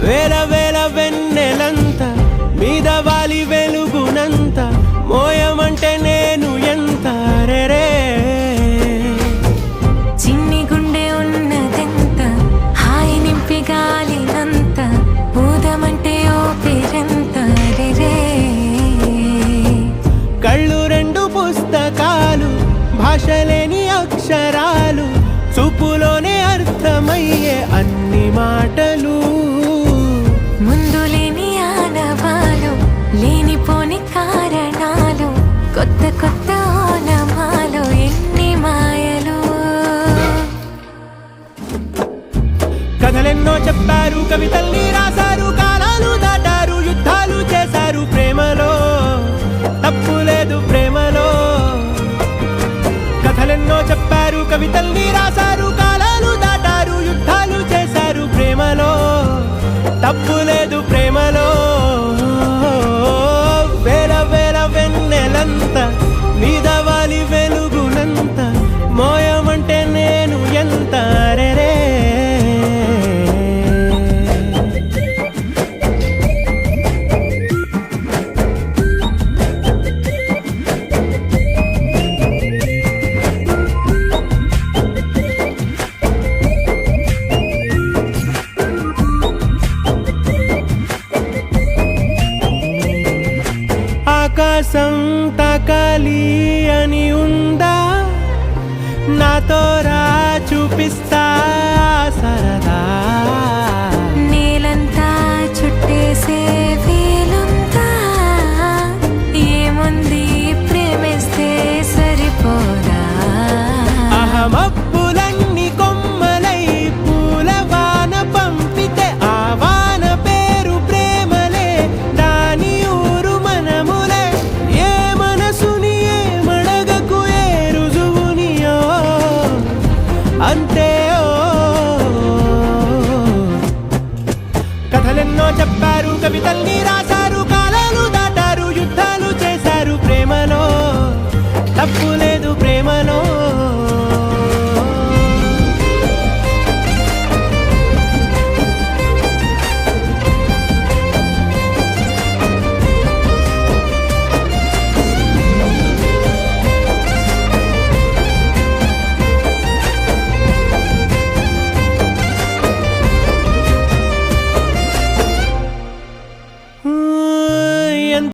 వేల వేల వెన్నెలంత మీద వాలి వెలుగునంత మోయమంటే నేను ఎంత రే చిన్ని గుండె ఉన్నదెంత హాయి నింపి గాలినంత ఊదమంటే ఓపిరెంత రే కళ్ళు రెండు పుస్తకాలు భాషలేని అక్షరాలు చూపులోనే అర్థమయ్యే అన్ని మాటలు ముందు లేని ఆనవాలు లేనిపోని కారణాలు కొత్త కొత్త ఓనమాలు ఎన్ని మాయలు కథలెన్నో చెప్పారు కవితల్ని రాశారు కాలాలు దాటారు యుద్ధాలు చేశారు ప్రేమలో తప్పు లేదు ప్రేమలో కథలెన్నో చెప్పారు కవితల్ని రాశారు కాలాలు దాటారు యుద్ధాలు చేశారు ప్రేమలో తప్పు లేదు ప్రేమలో వేల వేల వెన్నెలంత మీద వాలి వెలుగునంత మోయమంటే నేను ఎంత రే ఆకాశం తాకాలి అని ఉందా నాతో రా చూపిస్తా సరదా నేలంతా చుట్టేసే వీలుందా ఏముంది ప్రేమిస్తే సరిపోదా అహమప్పులన్నీ కొమ్మలై పూల వాన పంపితే ఆ వాన పేరు ప్రేమలే దాని ఊరు మనములే ఏ మనసుని ఏ మడగకు ఏ రుజువునియో అంతే కథలెన్నో చెప్పారు కవితల్ని రాశారు కాలాలు దాటారు యుద్ధాలు చేశారు ప్రేమలో తప్పు లేదు ప్రేమలో